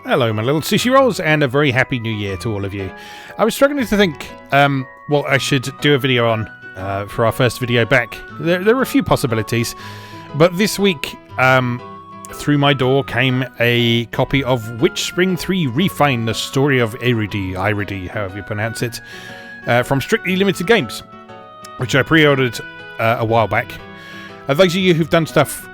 Hello, my little sushi rolls, and a very happy new year to all of you. I was struggling to think what I should do a video on for our first video back. There were a few possibilities, but this week, through my door came a copy of Witch Spring 3 Refine, the story of Iridi, however you pronounce it, from Strictly Limited Games, which I pre-ordered a while back. Those of you who've done stuff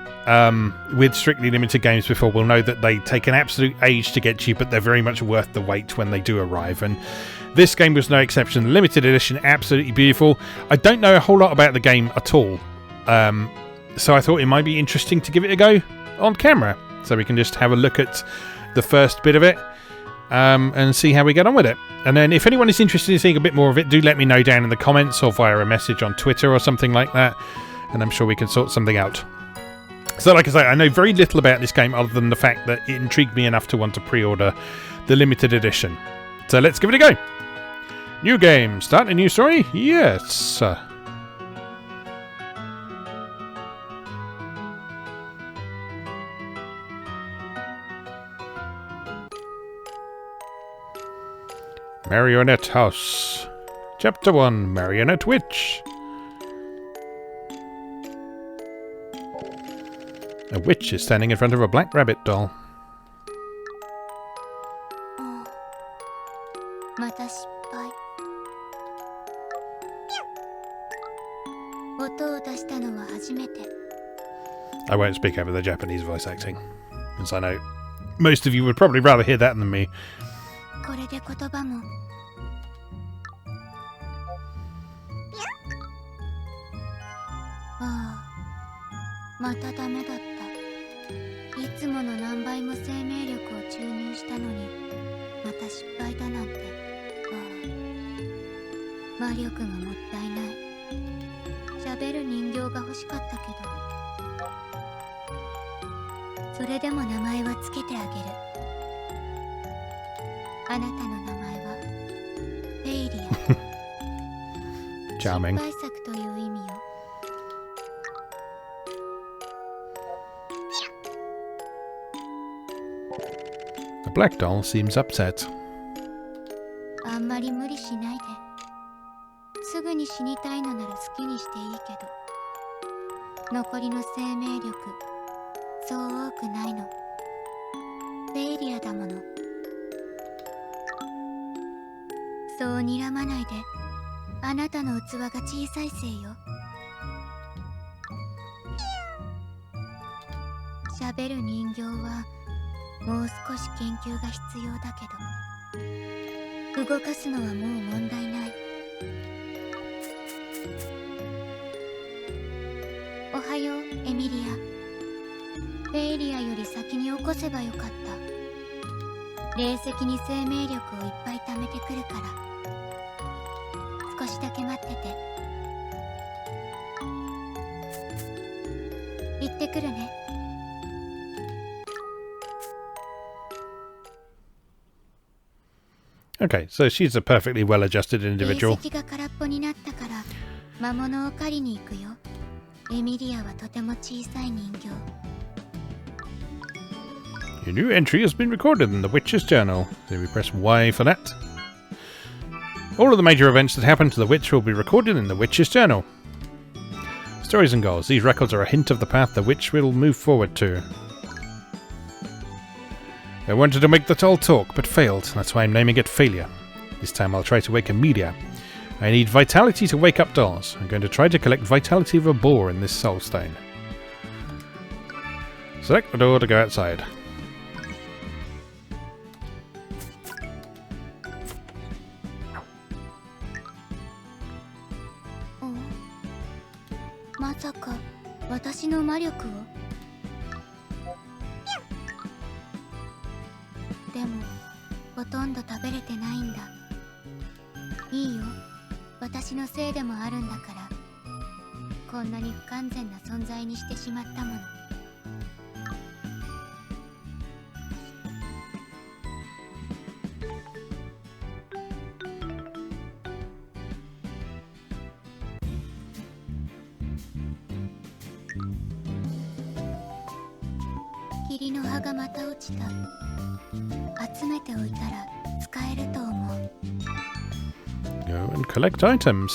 with Strictly Limited Games before will know that they take an absolute age to get to you, but they're very much worth the wait when they do arrive, and this game was no exception. Limited edition, absolutely beautiful. I don't know a whole lot about the game at all, so I thought it might be interesting to give it a go on camera, so we can just have a look at the first bit of it and see how we get on with it. And then if anyone is interested in seeing a bit more of it, do let me know down in the comments or via a message on Twitter or something like that, and I'm sure we can sort something out. So like I say, I know very little about this game other than the fact that it intrigued me enough to want to pre-order the limited edition. So let's give it a go. New game. Start a new story? Yes. Marionette House. Chapter 1. Marionette Witch. A witch is standing in front of a black rabbit doll. I won't speak over the Japanese voice acting, since I know most of you would probably rather hear that than me. Charming. The black doll seems upset. Okay, so she's a perfectly well-adjusted individual. Your new entry has been recorded in the Witch's Journal. So we press Y for that. All of the major events that happen to the witch will be recorded in the Witch's Journal. Stories and goals. These records are a hint of the path the witch will move forward to. I wanted to make the doll talk, but failed. That's why I'm naming it Failure. This time I'll try to wake Amelia. I need vitality to wake up dolls. I'm going to try to collect vitality of a boar in this soul stone. Select the door to go outside. 霧の葉がまた落ちた。集めておいたら使えると思う。 Go and collect items.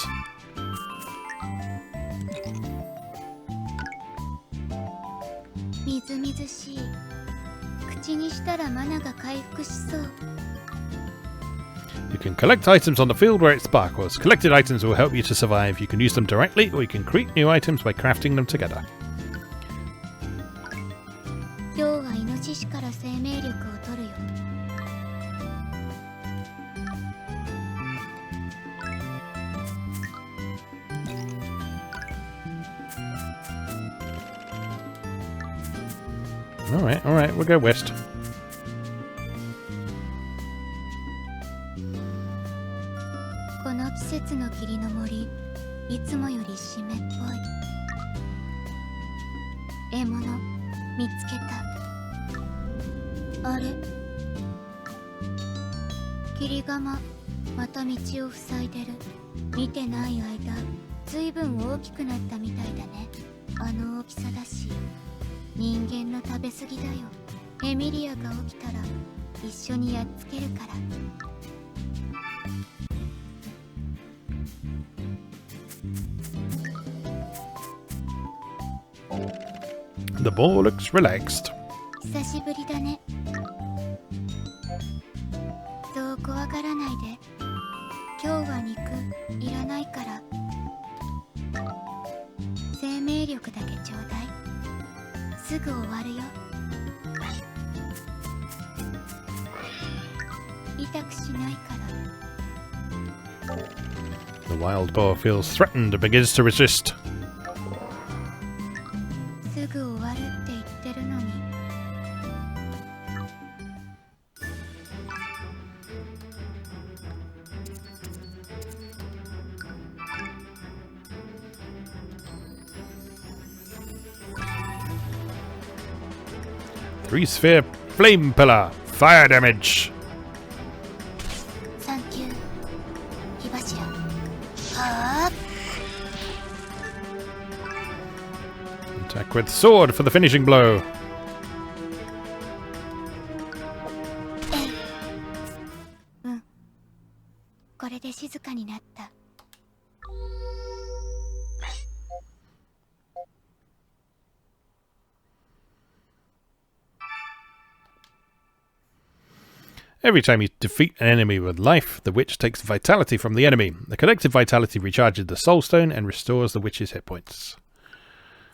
みずみずしい。口にしたらマナが回復しそう。 You can collect items on the field where it sparkles. Collected items will help you to survive. You can use them directly, or you can create new items by crafting them together. 今日はイノシシから生命力を取るよ。 Alright, we'll go west. この季節の霧の森、いつもより湿っぽい。獲物見つけた。あれ、霧釜また道を塞いでる。見てない間、ずいぶん大きくなったみたいだね。あの大きさだし、人間の食べ過ぎだよ。エミリアが起きたら一緒にやっつけるから。 The boar looks relaxed. 久しぶりだね。そう怖がらないで。今日は肉いらないから。生命力だけちょうだい。すぐ終わるよ。痛くしないから。 The wild boar feels threatened and begins to resist. すぐ終わるって言ってるのに。 3-sphere flame pillar. Fire damage. サンキュー火柱。はあ。 Attack with sword for the finishing blow. うん。これで静かになった。 Every time you defeat an enemy with life, the witch takes vitality from the enemy. The collective vitality recharges the soul stone and restores the witch's hit points.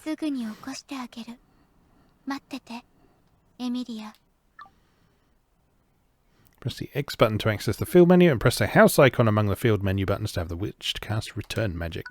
すぐに起こしてあげる。待ってて、エミリア。 Press the X button to access the field menu and press the house icon among the field menu buttons to have the witch cast return magic.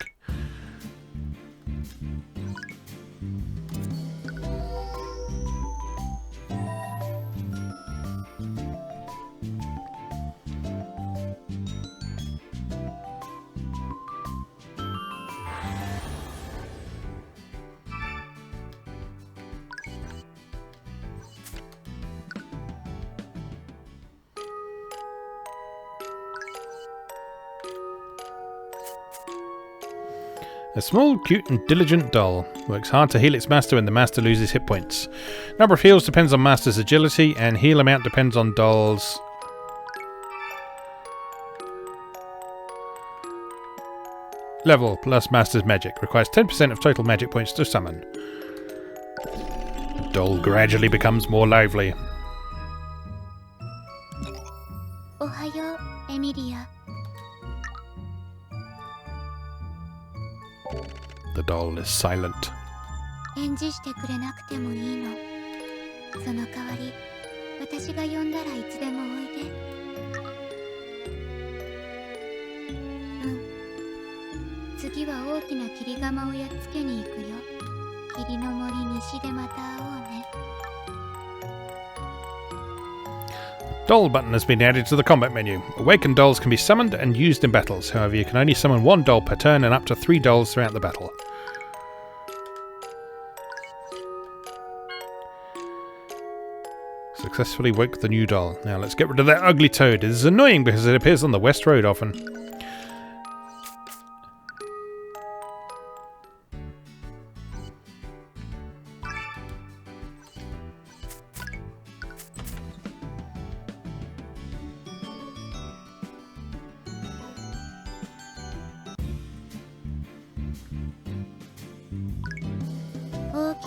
A small, cute and diligent doll works hard to heal its master when the master loses hit points. Number of heals depends on master's agility and heal amount depends on doll's level plus master's magic. Requires 10% of total magic points to summon. The doll gradually becomes more lively. おはよう、エミリア。 The doll is silent. 返事してくれなくてもいいの。その代わり、私が呼んだらいつでもおいで。うん。次は大きな霧釜をやっつけに行くよ。霧の森西でまた会おうね。 Doll button has been added to the combat menu. Awakened dolls can be summoned and used in battles. However, you can only summon one doll per turn and up to 3 dolls throughout the battle. Successfully woke the new doll. Now let's get rid of that ugly toad. This is annoying because it appears on the West Road often.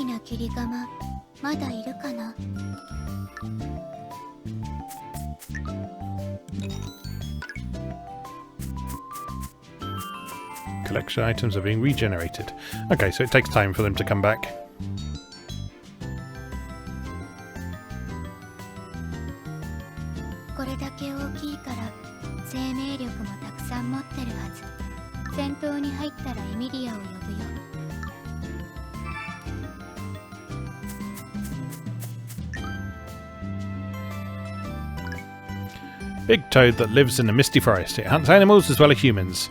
きな切り釜まだいるかな。 Collection items are being regenerated. Okay, so it takes time for them to come back. これだけ大きいから生命力もたくさん持ってるはず。戦闘に入ったらエミリアを呼ぶよ。 Big toad that lives in the Misty Forest. It hunts animals as well as humans.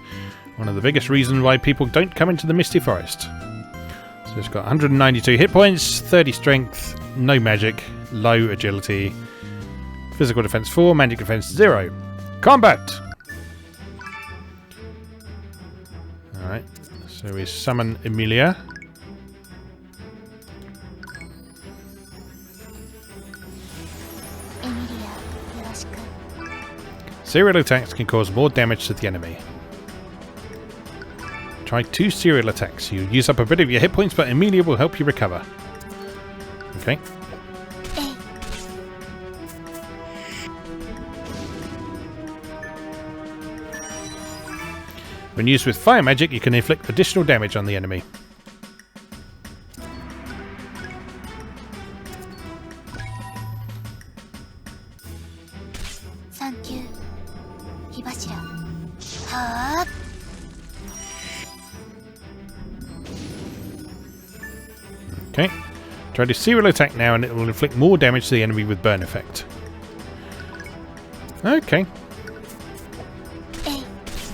One of the biggest reasons why people don't come into the Misty Forest. So it's got 192 hit points, 30 strength, no magic, low agility, physical defense 4, magic defense 0. Combat! Alright, so we summon Emilia. Serial attacks can cause more damage to the enemy. Try 2 serial attacks. You use up a bit of your hit points, but Emilia will help you recover. Okay. When used with fire magic, you can inflict additional damage on the enemy. Okay. Try to serial attack now and it will inflict more damage to the enemy with burn effect. Okay.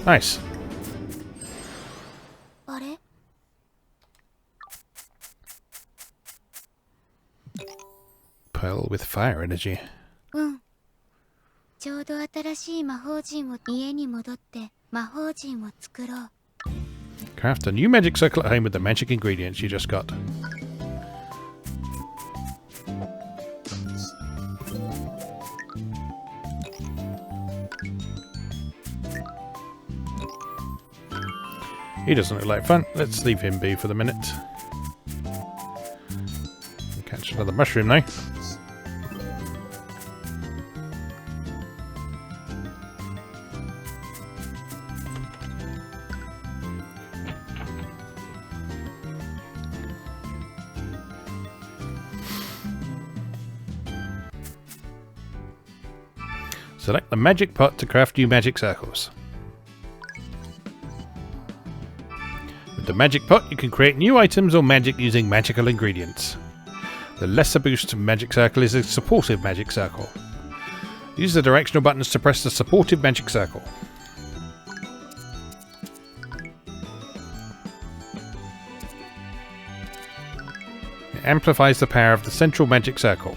Nice. Pearl with fire energy. ちょうど新しい魔法陣を家に戻って魔法陣を作ろう。 Craft a new magic circle at home with the magic ingredients you just got. He doesn't look like fun. Let's leave him be for the minute. Catch another mushroom now. Select the magic pot to craft new magic circles. With the magic pot, you can create new items or magic using magical ingredients. The lesser boost magic circle is a supportive magic circle. Use the directional buttons to press the supportive magic circle. It amplifies the power of the central magic circle.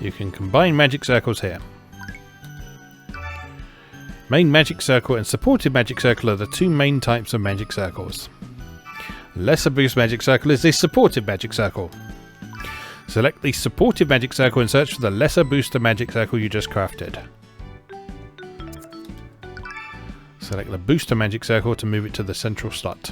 You can combine magic circles here. Main magic circle and supportive magic circle are the two main types of magic circles. Lesser boost magic circle is the supportive magic circle. Select the supportive magic circle and search for the lesser booster magic circle you just crafted. Select the booster magic circle to move it to the central slot.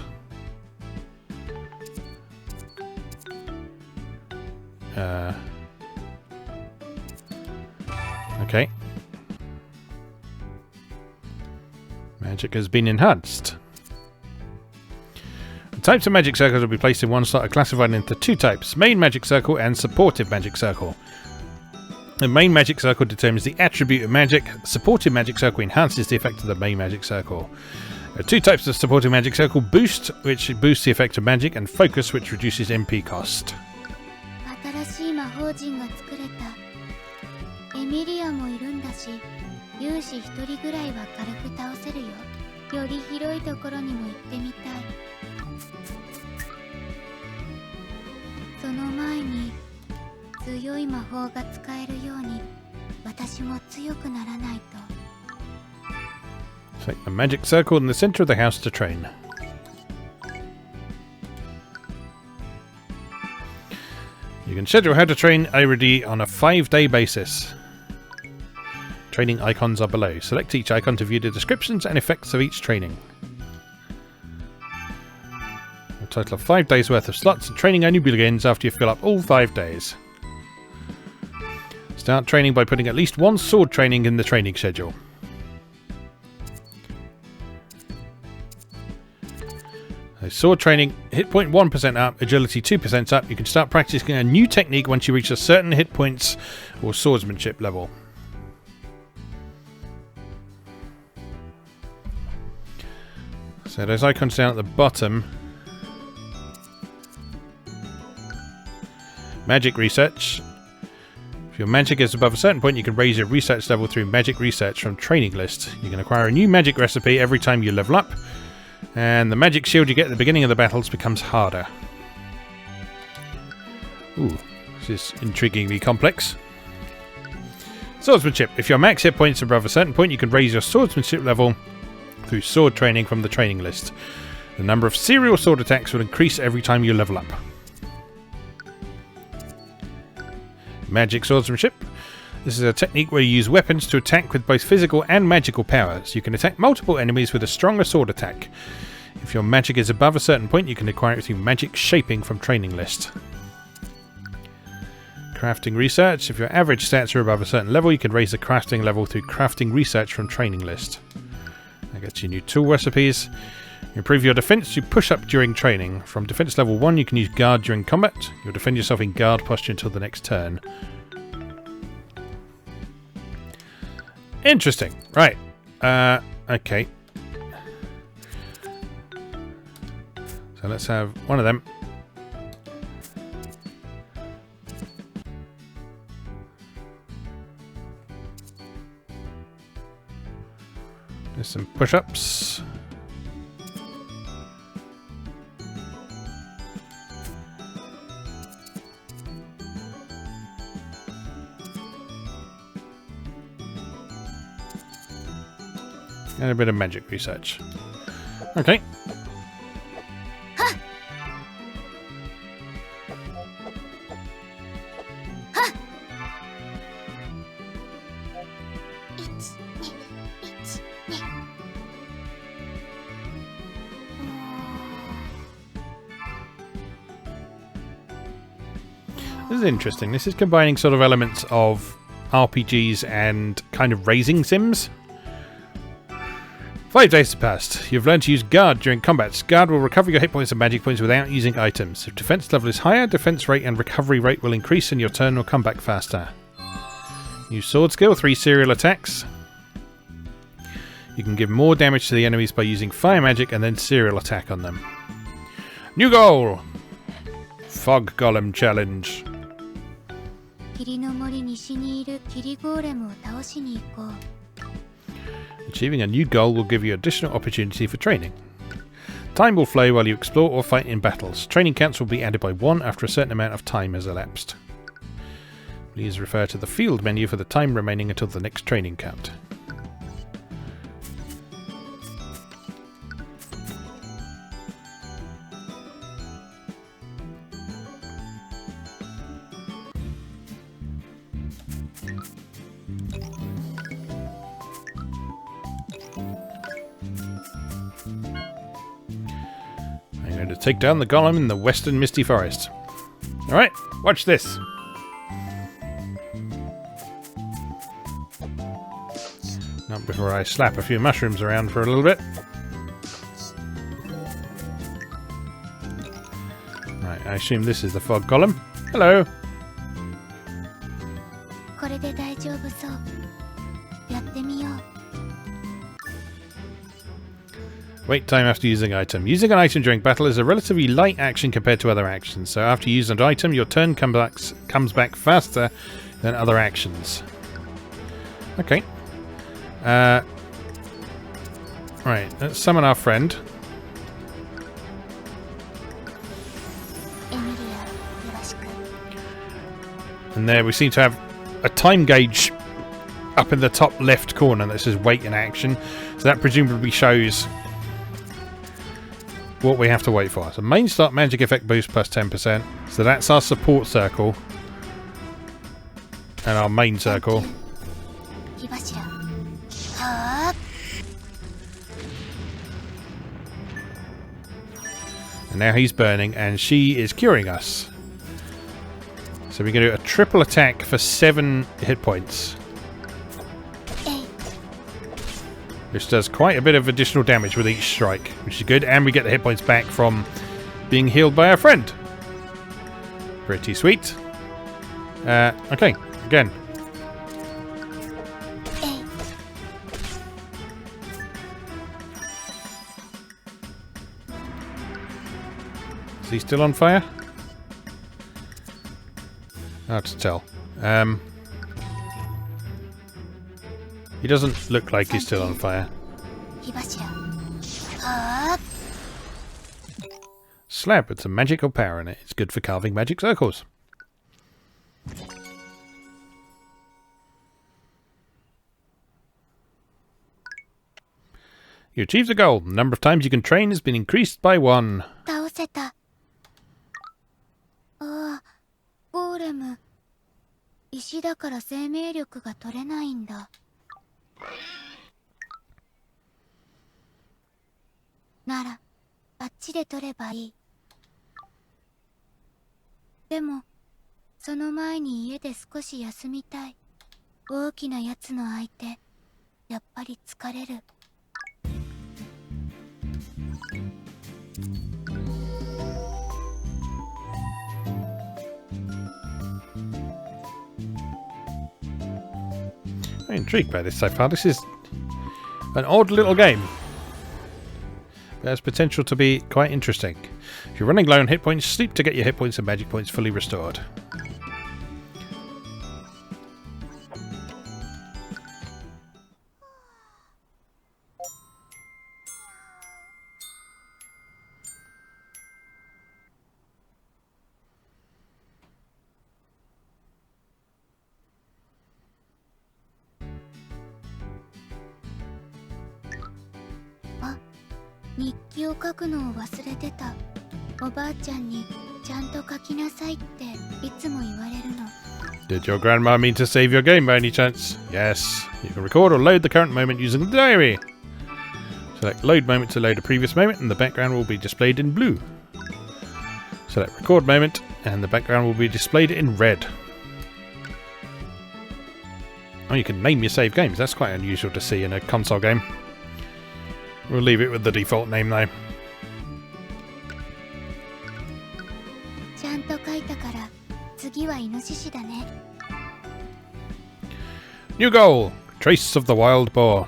Okay. Magic has been enhanced. The types of magic circles will be placed in one slot are classified into two types, main magic circle and supportive magic circle. The main magic circle determines the attribute of magic, supportive magic circle enhances the effect of the main magic circle. There are two types of supportive magic circle, boost, which boosts the effect of magic, and focus, which reduces MP cost. エミリアもいるんだし、勇士一人ぐらいは軽く倒せるよ。より広いところにも行ってみたい。その前に強い魔法が使えるように私も強くならないと。 Select the magic circle in the center of the house to train. You can schedule how to train Iridi on a 5-day basis. Training icons are below. Select each icon to view the descriptions and effects of each training. A total of 5 days worth of slots, and training only begins after you fill up all 5 days. Start training by putting at least one sword training in the training schedule. Sword training, hit point 1% up, agility 2% up. You can start practicing a new technique once you reach a certain hit points or swordsmanship level. So those icons down at the bottom. Magic research. If your magic is above a certain point, you can raise your research level through magic research from training list. You can acquire a new magic recipe every time you level up. And the magic shield you get at the beginning of the battles becomes harder. Ooh, this is intriguingly complex. Swordsmanship. If your max hit points are above a certain point, you can raise your swordsmanship level through sword training from the training list. The number of serial sword attacks will increase every time you level up. Magic swordsmanship. This is a technique where you use weapons to attack with both physical and magical powers. You can attack multiple enemies with a stronger sword attack. If your magic is above a certain point, you can acquire it through magic shaping from training list. Crafting research. If your average stats are above a certain level, you can raise the crafting level through crafting research from training list. That gets you new tool recipes. Improve your defense through push up during training. From defense level 1, you can use guard during combat. You'll defend yourself in guard posture until the next turn. Interesting. Right. Okay. So let's have one of them. There's some push-ups. And a bit of magic research. Okay. This is interesting. This is combining sort of elements of RPGs and kind of raising sims. 5 days have passed. You've learned to use guard during combats. Guard will recover your hit points and magic points without using items. If defense level is higher, defense rate and recovery rate will increase and your turn will come back faster. New sword skill, 3 serial attacks. You can give more damage to the enemies by using fire magic and then serial attack on them. New goal! Fog Golem Challenge. 霧の森西にいる霧ゴーレムを倒しに行こう。 Achieving a new goal will give you additional opportunity for training. Time will flow while you explore or fight in battles. Training counts will be added by 1 after a certain amount of time has elapsed. Please refer to the field menu for the time remaining until the next training count. To take down the golem in the western misty forest. Alright, watch this. Not before I slap a few mushrooms around for a little bit. Right, I assume this is the fog golem. Hello. これで大丈夫そう。やってみよう。 Wait time after using item. Using an item during battle is a relatively light action compared to other actions, so after you use an item, your turn comes back faster than other actions. Okay. Right, let's summon our friend. And there we seem to have a time gauge up in the top left corner that says wait in action. So that presumably shows what we have to wait for. So main start magic effect boost plus 10%. So that's our support circle. And our main circle. And now he's burning and she is curing us. So we're going to do a triple attack for 7 hit points. Which does quite a bit of additional damage with each strike, which is good. And we get the hit points back from being healed by our friend. Pretty sweet. Okay, again. Is he still on fire? Hard to tell. He doesn't look like he's still on fire. Slab with some magical power in it. It's good for carving magic circles. You achieved the goal. The number of times you can train has been increased by 1. ゴーレム、石だから生命力が取れないんだ。なら、あっちで取ればいい。でも、その前に家で少し休みたい。大きなやつの相手、やっぱり疲れる。I'm intrigued by this so far. This is an odd little game. It has potential to be quite interesting. If you're running low on hit points, sleep to get your hit points and magic points fully restored. Ah, 日記を書くのを忘れてた。おばあちゃんにちゃんと書きなさいっていつも言われるの。 Did your grandma mean to save your game by any chance? Yes. You can record or load the current moment using the diary. Select load moment to load a previous moment and the background will be displayed in blue. Select record moment and the background will be displayed in red. Oh, you can name your save games. That's quite unusual to see in a console game. We'll leave it with the default name though. ちゃんと書いたから次はイノシシだね。 New goal! Trace of the wild boar.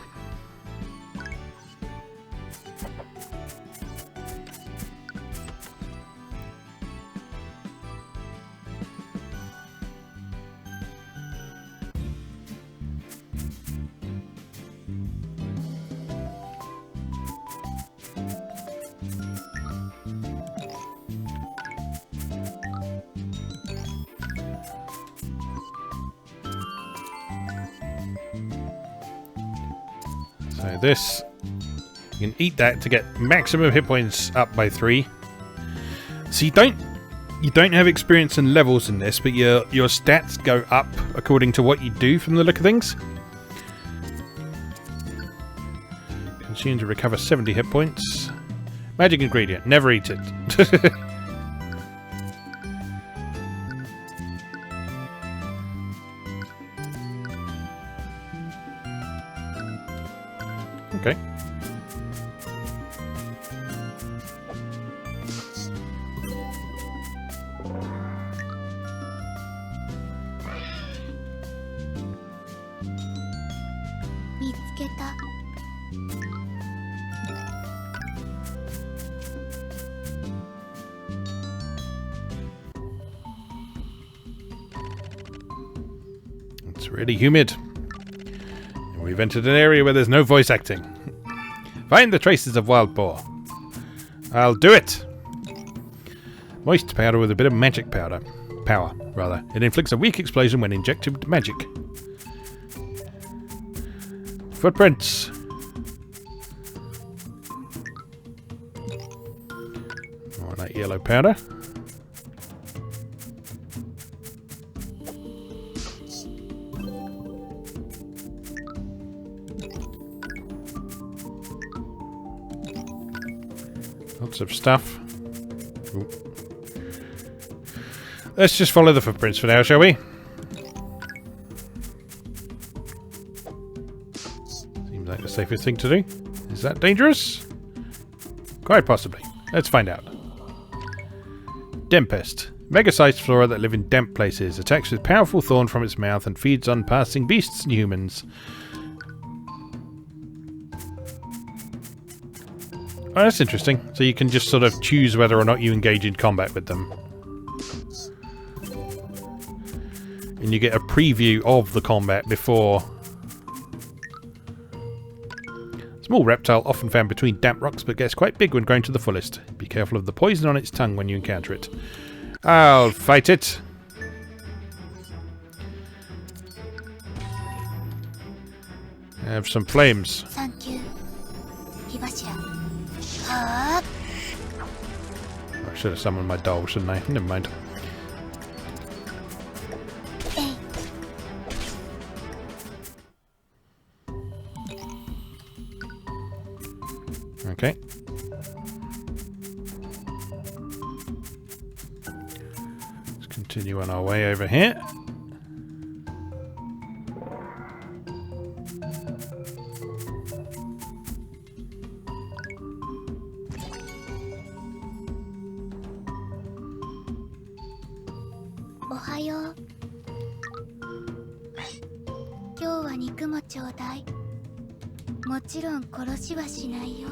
So this, you can eat that to get maximum hit points up by 3. So you don't have experience and levels in this, but your stats go up according to what you do from the look of things. Consume to recover 70 hit points. Magic ingredient, never eat it. Okay. It's really humid. We've entered an area where there's no voice acting. Find the traces of wild boar. I'll do it! Moist powder with a bit of magic power. It inflicts a weak explosion when injected with magic. Footprints. More that yellow powder. Lots of stuff. Ooh. Let's just follow the footprints for now, shall we? Seems like the safest thing to do. Is that dangerous? Quite possibly. Let's find out. Tempest. Mega-sized flora that live in damp places. Attacks with powerful thorn from its mouth and feeds on passing beasts and humans. Oh, that's interesting. So you can just sort of choose whether or not you engage in combat with them. And you get a preview of the combat before. Small reptile often found between damp rocks but gets quite big when grown to the fullest. Be careful of the poison on its tongue when you encounter it. I'll fight it. Have some flames. Thank you. I should have summoned my doll, shouldn't I? Never mind. Okay. Let's continue on our way over here. Ohayo. 今日は肉もちょうだい。もちろん殺しはしないよ。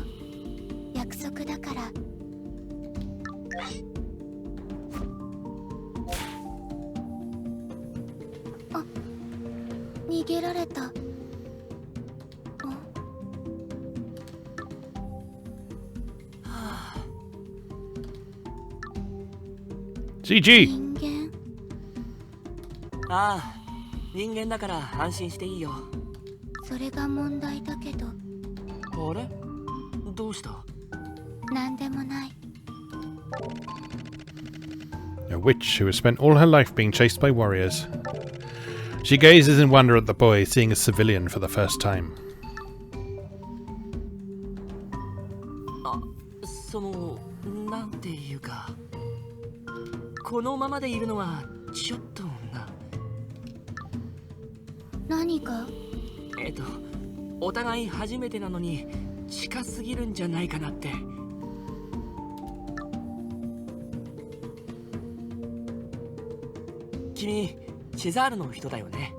約束だから。あ、逃げられた。CG! 人間。ああ、人間だから安心していいよ。それが問題だけど。あれ？どうした？なんでもない。A witch who has spent all her life being chased by warriors. She gazes in wonder at the boy, seeing a civilian for the first time. あ、なんていうか、このままでいるのはちょっとな。何が？お互い初めてなのに近すぎるんじゃないかなって。君、シェザールの人だよね。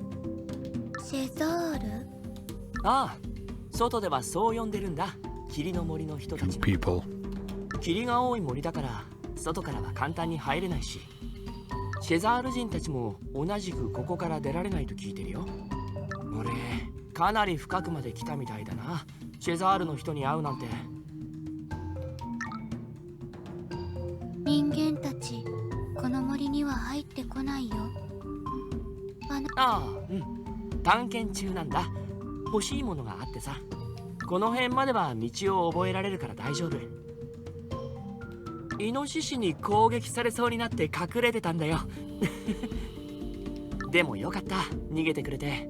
シェザール？ああ、外ではそう呼んでるんだ。霧の森の人たちの。People. 霧が多い森だから外からは簡単に入れないし、シェザール人たちも同じくここから出られないと聞いてるよ。俺かなり深くまで来たみたいだな。シェザールの人に会うなんて。人間たちこの森には入ってこないよ。ああ、うん、探検中なんだ。欲しいものがあってさ。この辺までは道を覚えられるから大丈夫。イノシシに攻撃されそうになって隠れてたんだよ。でもよかった、逃げてくれて。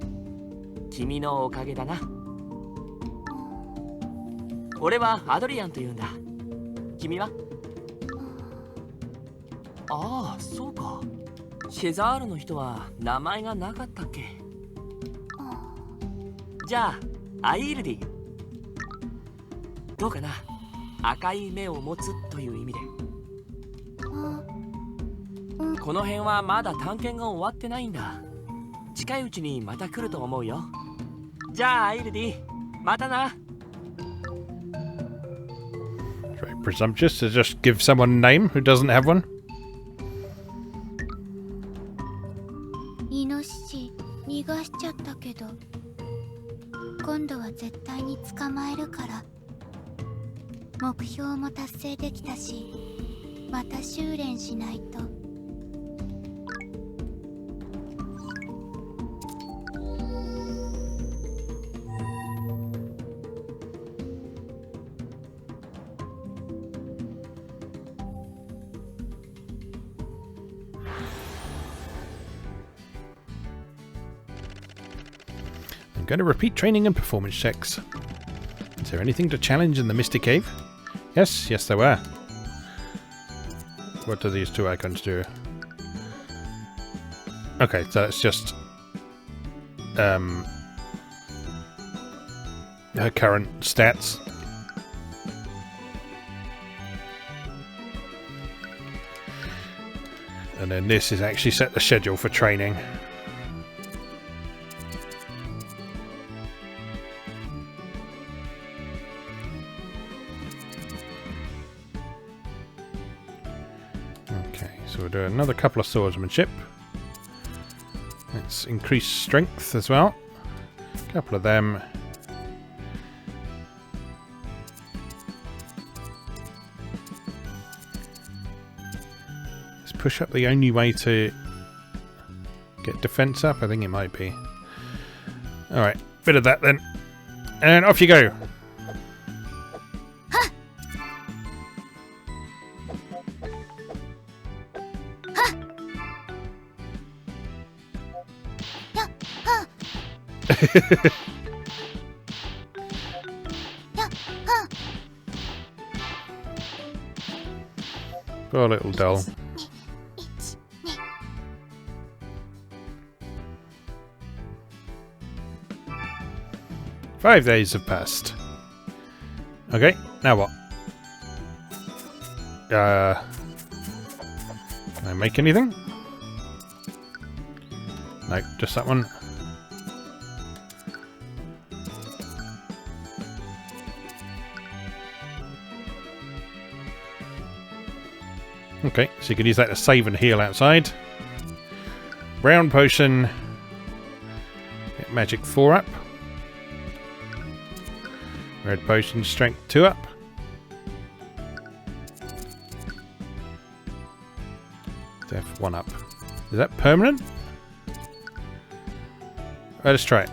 君のおかげだな。俺はアドリアンというんだ。君は？ああ、そうか。シェザールの人は名前がなかったっけ？じゃあ、アイールディ。どうかな？赤い目を持つという意味で。この辺はまだ探検が終わってないんだ。近いうちにまた来ると思うよ。じゃあ、アイルディ、またな。Very presumptuous to just give someone a name who doesn't have one. イノシシ逃がしちゃったけど、今度は絶対に捕まえるから。目標も達成できたし、また修練しないと。going to repeat training and performance checks. Is there anything to challenge in the Mystic Cave? Yes, yes there were. What do these two icons do? Okay, so it's just her current stats. And then this is actually set the schedule for training. Okay, so we'll do another couple of swordsmanship. Let's increase strength as well. A couple of them. Is push up the only way to get defense up? I think it might be. Alright, bit of that then. And off you go. Poor little doll. Five days have passed. Okay, now what? Can I make anything? No, just that one. Okay, so you can use that to save and heal outside. Brown potion. Get magic 4 up. Red potion, strength 2 up. Death 1 up. Is that permanent? Let us try it.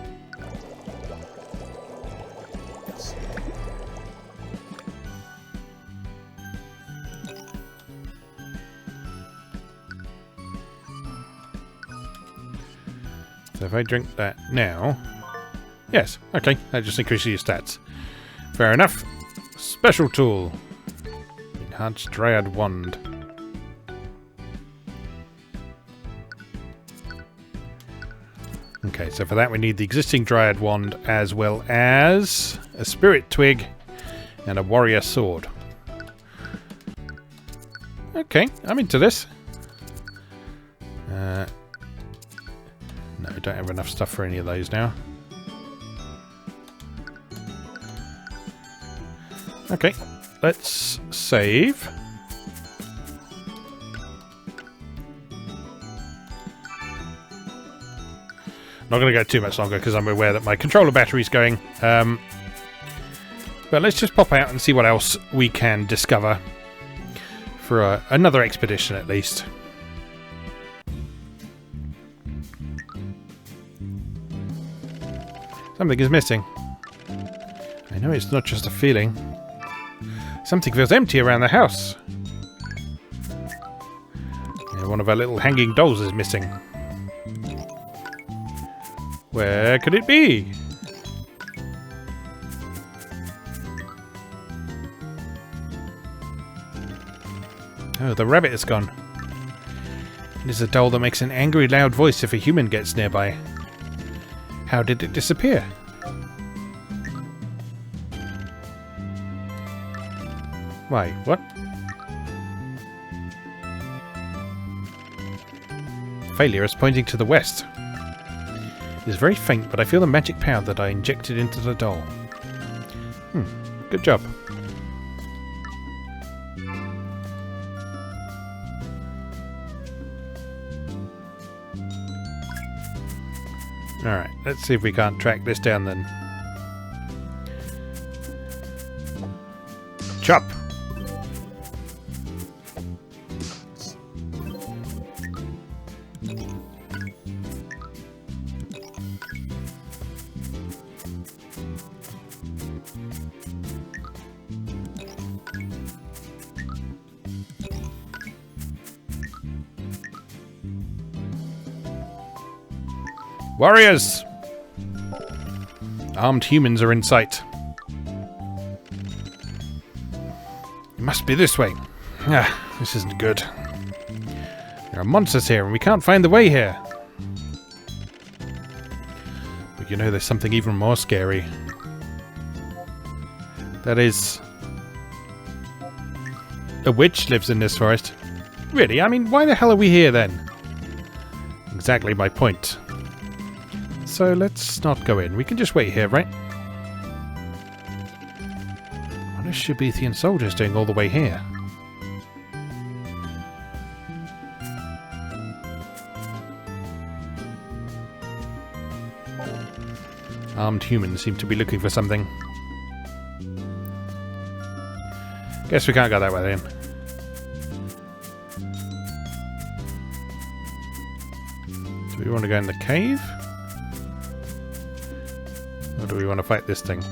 So if I drink that now... Yes, okay, that just increases your stats. Fair enough. Special tool. Enhanced Dryad Wand. Okay, so for that we need the existing Dryad Wand as well as a Spirit Twig and a Warrior Sword. Okay, I'm into this. No, I don't have enough stuff for any of those now. Okay, let's save. Not going to go too much longer because I'm aware that my controller battery's going. But let's just pop out and see what else we can discover for another expedition at least. Something is missing. I know it's not just a feeling. Something feels empty around the house. Yeah, one of our little hanging dolls is missing. Where could it be? Oh, the rabbit is gone. It is a doll that makes an angry, loud voice if a human gets nearby. How did it disappear? Why, what? Failure is pointing to the west. It is very faint, but I feel the magic power that I injected into the doll. Good job. Alright, let's see if we can't track this down then. Chop! Warriors! Armed humans are in sight. It must be this way. Ah, this isn't good. There are monsters here and we can't find the way here. But you know, there's something even more scary. That is... a witch lives in this forest. Really? I mean, why the hell are we here then? Exactly my point. So let's not go in. We can just wait here, right? What are Shibithian soldiers doing all the way here? Armed humans seem to be looking for something. Guess we can't go that way then. Do we want to go in the cave? Or do we want to fight this thing?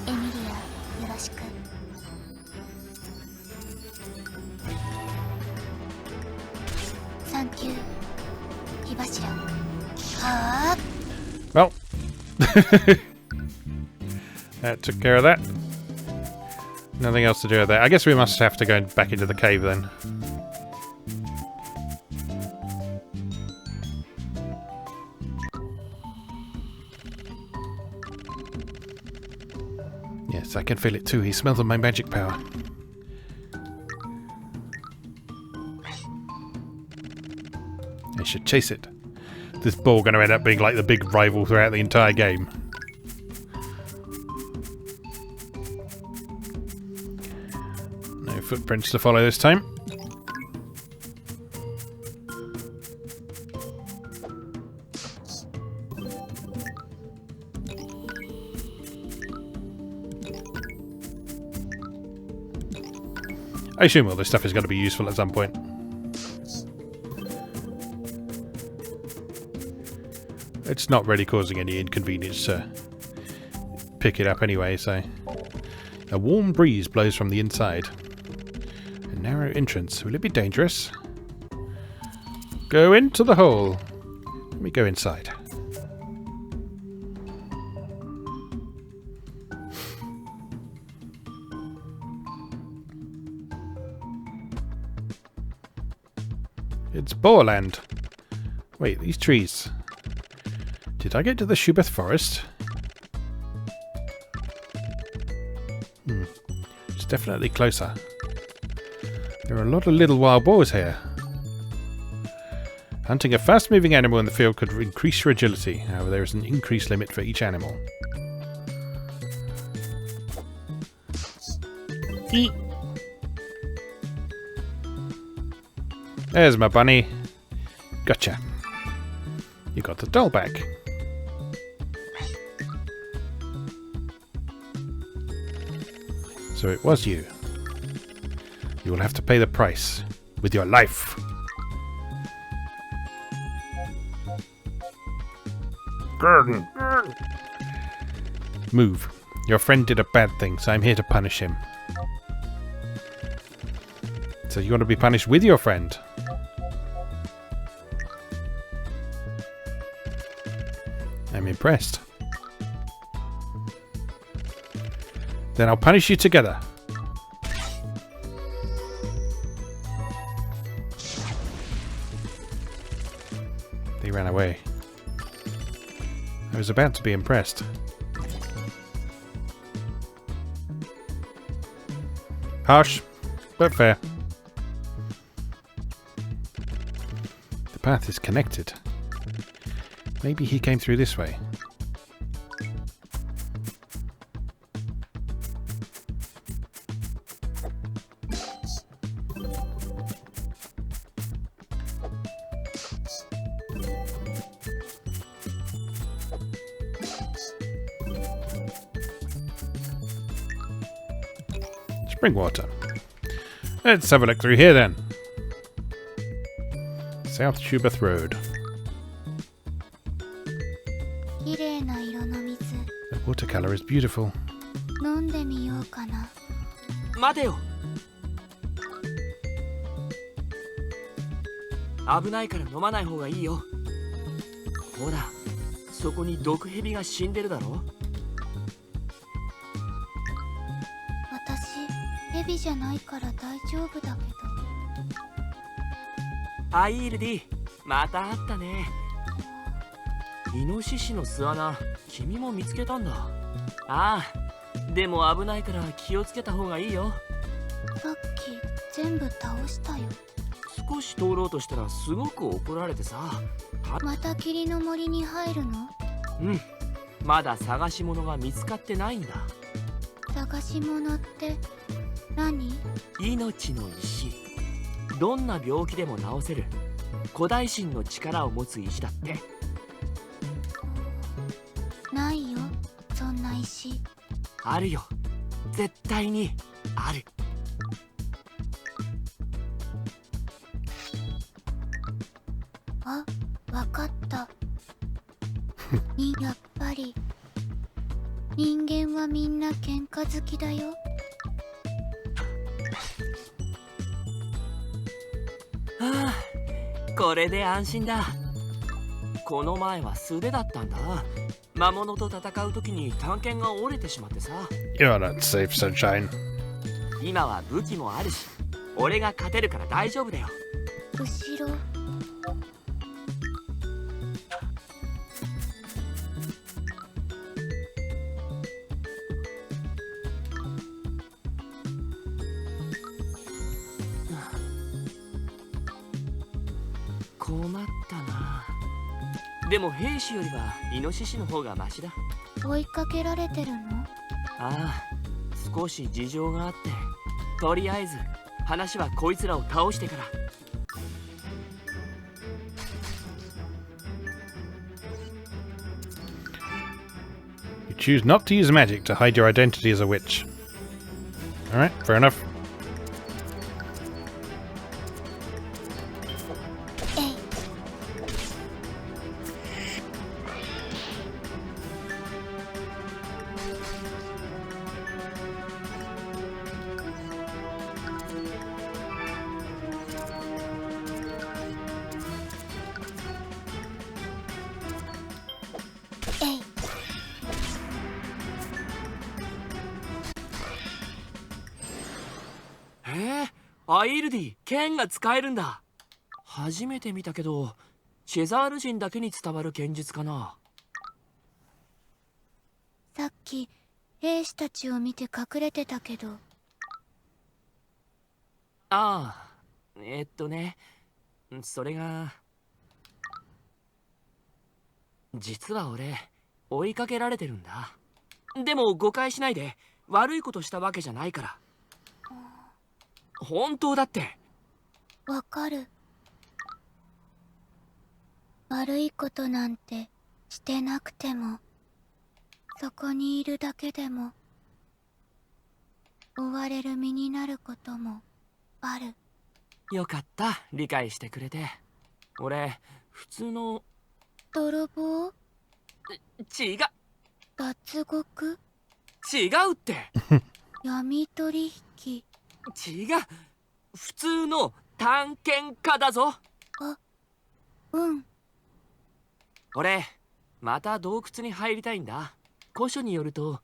Emilia, よろしく。サンキュー。火柱。はあ。 Well, that took care of that. Nothing else to do with that. I guess we must have to go back into the cave then. Yes, I can feel it too. He smells of my magic power. I should chase it. This ball going to end up being like the big rival throughout the entire game. No footprints to follow this time. I assume all this stuff is going to be useful at some point. It's not really causing any inconvenience to pick it up anyway, so... A warm breeze blows from the inside. A narrow entrance. Will it be dangerous? Go into the hole. Let me go inside. It's Boarland. Wait, these trees. Did I get to the Shubeth Forest? It's definitely closer. There are a lot of little wild boars here. Hunting a fast-moving animal in the field could increase your agility. However, there is an increased limit for each animal. Eat. There's my bunny. Gotcha. You got the doll back. So it was you. You will have to pay the price with your life. Move. Your friend did a bad thing, so I'm here to punish him. So you want to be punished with your friend? I'm impressed. Then I'll punish you together. They ran away. I was about to be impressed. Harsh, but fair. The path is connected. Maybe he came through this way. Spring water. Let's have a look through here then. South Shubeth Road. 綺麗な色の水 The watercolor is beautiful. 飲んでみようかな。待てよ。危ないから飲まない方がいいよ。ほら、そこに毒蛇が死んでるだろ。私ヘビじゃないから大丈夫だけど。アイールディ、また会ったね。イノシシの巣穴、君も見つけたんだ。ああ、でも危ないから気をつけた方がいいよ。さっき全部倒したよ。少し通ろうとしたらすごく怒られてさ。また霧の森に入るの？うん、まだ探し物が見つかってないんだ。探し物って何？命の石。どんな病気でも治せる古代神の力を持つ石だって。ないよ、そんな石。あるよ、絶対にある。あ、わかった。やっぱり人間はみんな喧嘩好きだよ。はあ、これで安心だ。この前は素手だったんだ。魔物と戦う時に探検が折れてしまってさ。You're not safe, Sunshine. 今は武器もあるし、俺が勝てるから大丈夫だよ。後ろ。困ったな。でも兵士よりはイノシシの方がマシだ。追いかけられてるの？ああ、少し事情があって、とりあえず話はこいつらを倒してから。You choose not to use magic to hide your identity as a witch. Alright, fair enough. えい。えい。アイルディ、剣が使えるんだ。初めて見たけど、シェザール人だけに伝わる剣術かな。さっき兵士たちを見て隠れてたけど。ああ、それが実は俺追いかけられてるんだ。でも誤解しないで、悪いことしたわけじゃないから。本当だって。わかる。悪いことなんてしてなくても、そこにいるだけでも追われる身になることもある。よかった、理解してくれて。俺普通の泥棒？違う。脱獄？違うって闇取引？違う、普通の探検家だぞ。あ、うん。俺また洞窟に入りたいんだ。古書によると、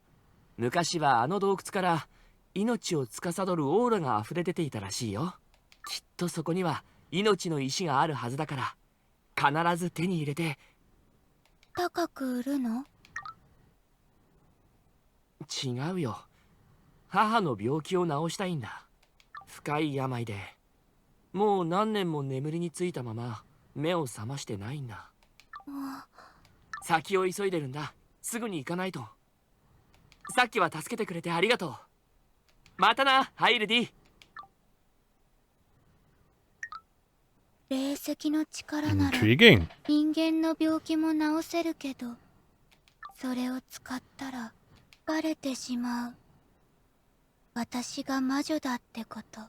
昔はあの洞窟から命を司るオーラが溢れ出ていたらしいよ。きっとそこには命の石があるはずだから、必ず手に入れて。高く売るの？違うよ、母の病気を治したいんだ。深い病でもう何年も眠りについたまま目を覚ましてないんだ。先を急いでるんだ。すぐに行かないと。さっきは助けてくれてありがとう。またな、ハイルディ。霊石の力なら Intriguing. 人間の病気も治せるけど、それを使ったらバレてしまう。私が魔女だってこと。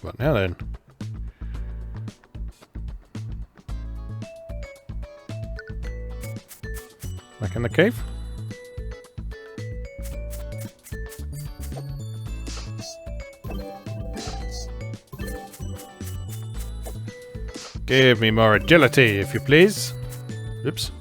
What now then? Back in the cave? Give me more agility, if you please. Oops.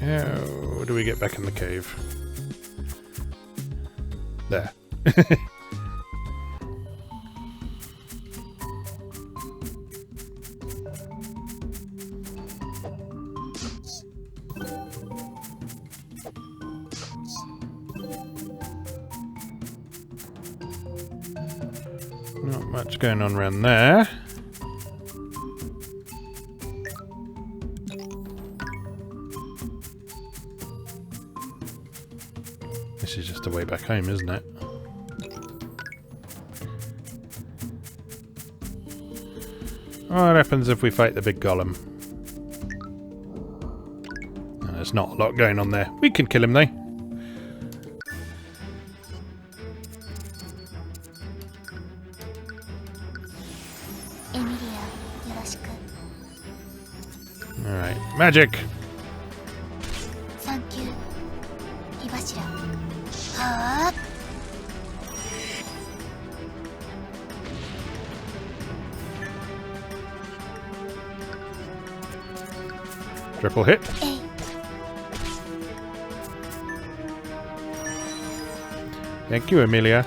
How do we get back in the cave? There. Not much going on around there. This is just the way back home, isn't it? What happens if we fight the big golem? There's not a lot going on there. We can kill him though. Alright, magic! Triple hit. Thank you, Amelia.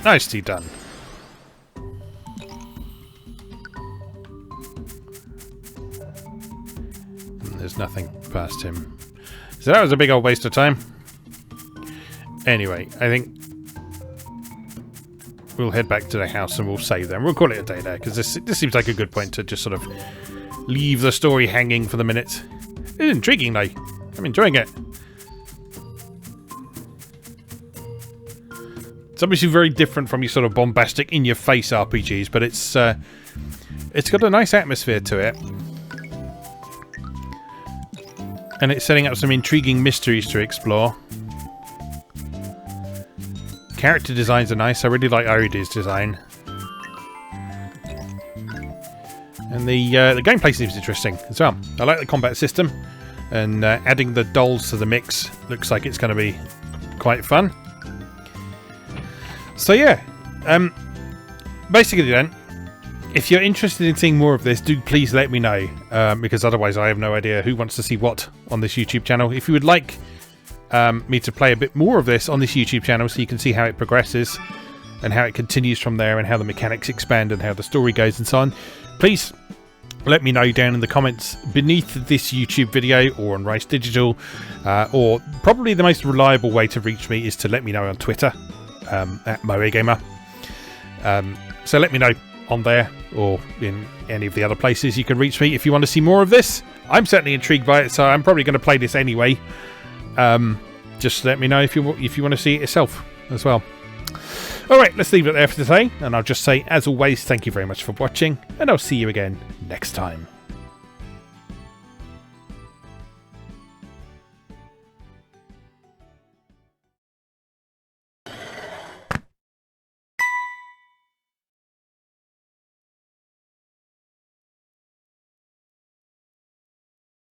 Nicely done. There's nothing past him. So that was a big old waste of time. Anyway, I think we'll head back to the house and we'll save them. We'll call it a day there, because this seems like a good point to just sort of leave the story hanging for the minute. It's intriguing though. I'm enjoying it. It's obviously very different from your sort of bombastic, in-your-face RPGs, but it's got a nice atmosphere to it. And it's setting up some intriguing mysteries to explore. Character designs are nice. I really like Iridi's design. And the gameplay seems interesting as well. I like the combat system. And adding the dolls to the mix looks like it's going to be quite fun. So yeah, basically then, if you're interested in seeing more of this, do please let me know, because otherwise I have no idea who wants to see what on this YouTube channel. If you would like me to play a bit more of this on this YouTube channel so you can see how it progresses and how it continues from there and how the mechanics expand and how the story goes and so on, please let me know down in the comments beneath this YouTube video or on Rice Digital, or probably the most reliable way to reach me is to let me know on Twitter. At MoeGamer. So let me know on there or in any of the other places you can reach me if you want to see more of this. I'm certainly intrigued by it, so I'm probably going to play this anyway. Just let me know if you want to see it yourself as well. Alright, let's leave it there for today, and I'll just say, as always, thank you very much for watching, and I'll see you again next time.